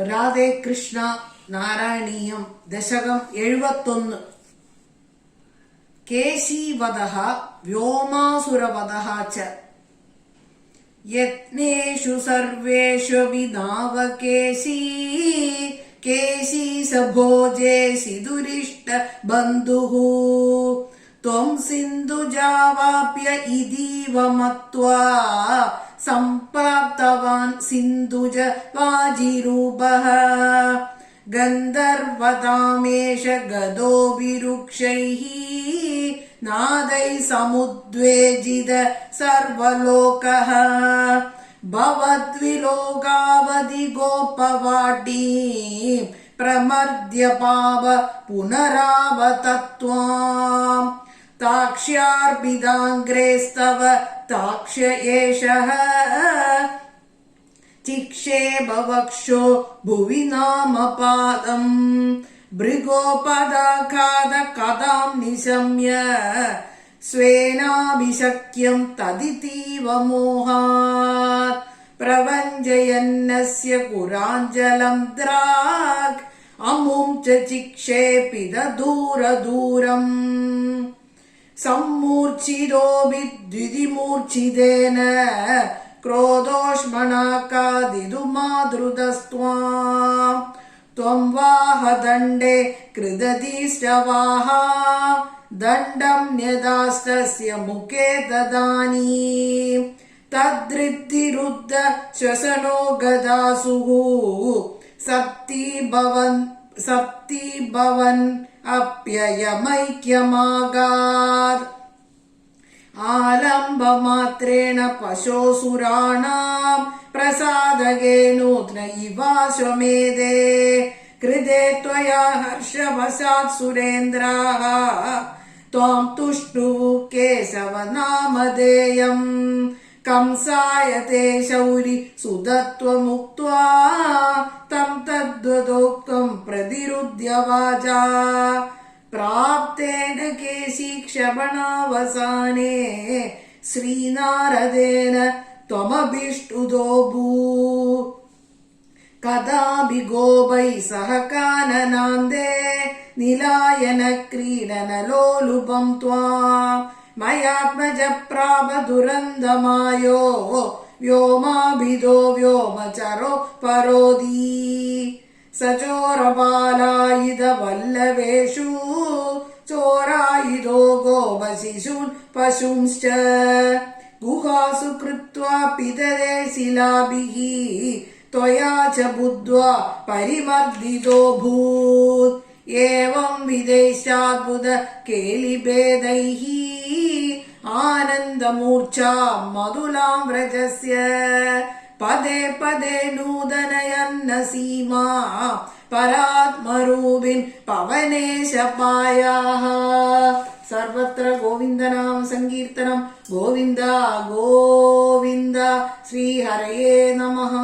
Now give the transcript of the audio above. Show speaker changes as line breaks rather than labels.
രാധേ കൃഷ്ണ നാരായണീയം ദശകം 71 കേശീവദഃ വ്യോമാസുരവദഃ ച യത്നേഷു സർവേഷു വിനാവകേശീ കേശീ സഭോജേസി ദുരിഷ്ട ബന്ധുഃ ത്വം സിന്ധുജാവാപ്യ ഇതീവ മത്വാ സംപ്രാപ്തവാൻ സിന്ധുജ വാജിരൂപഃ ഗന്ധർവതാമേഷ ഗദോ വിരുക്ഷൈഃ നാദൈ സമുദ്വേജിത സർവലോകഃ ഭവദ്വിലോകാവധി ഗോപവാടീ പ്രമർദ്യ പാവ പുനരാവതത്വാം താക്ഷ്യാർപിതാംഗ്രേസ്തവ താക്ഷ്യ ഏഷഃ ചിക്ഷേപവക്ഷോ ഭുവി നാമപാദം ഭൃഗോപദാഘാത കഥാം നിശമ്യ സ്വേനാഭിശക്യം തദിതീവ മോഹാത് പ്രവഞ്ചയന്നസ്യ കുരാഞ്ജലം ദ്രാഗ് അമും ച ചിക്ഷേപിത ദൂരദൂരം സമ്മൂർച്ഛിതോപി ദ്വിതിമൂർച്ഛിതേന ക്രോധോഷ്മണാകാദിതു മാതൃതസ്ത്വാം ത്വം വാഹദണ്ഡേ കൃദതിശ്ചവാഹ ദണ്ഡം ന്യദാസ്തസ്യ മുഖേ ദദാനീ തദ്രിദ്ധിരുദ്ധ ശ്വസനോ ഗദാസുഃ സപ്തി ഭവൻ അപ്യയമൈക്യമാഗാത് ആലംബമാത്രേണ പശോസുരാണാം പ്രസാദകേനൂത്ന ഇവാശ്വമേധേ കൃതേ ത്വയാ ഹർഷവശാത് സുരേന്ദ്രാഃ ത്വാം തുഷ്ടുഃ കേശവ നാമധേയം കംസായ തേ ശൗരി സുതത്വമുക്ത്വാ തം തദ്വദോക്തം പ്രതിരുധ്യ വാചാ പ്രാപ്തേന കേശി ക്ഷപണാവസാനേ ശ്രീനാരദേന ത്വമഭിഷ്ടുതോऽഭൂത് കഥാഭി ഗോപൈ സഹ കാനനാന്തേ നിലായന ക്രീഡന ലോലുപം ത്വാം മയാത്മജ പ്രാപ ദുരന്തമായോ വ്യോമാഭിദോ വ്യോമചരോ പരോധീ സചോരബാലായുധ വല്ലവേഷു ചോരായുധോ ഗോപശിശൂൻ പശുംശ്ച ഗുഹാസു കൃത്വാ പിതരേ ശിലാഭിഃ ത്വയാ ച ബുദ്ധ്വാ പരിമർദ്ദിതോऽഭൂത് ഏവം വിദേശാദ്ഭുത കേലിഭേദൈഃ ആനന്ദമൂർച്ഛാ മധുലാം വ്രജസ്യ പദേ പദേ നൂതനയന്ന സീമാ പരാത്മരൂപിൻ പവനേശ പായാഃ. സർവത്ര ഗോവിന്ദനാമ സങ്കീർത്തനം. ഗോവിന്ദ ഗോവിന്ദ. ശ്രീഹരയേ നമഃ.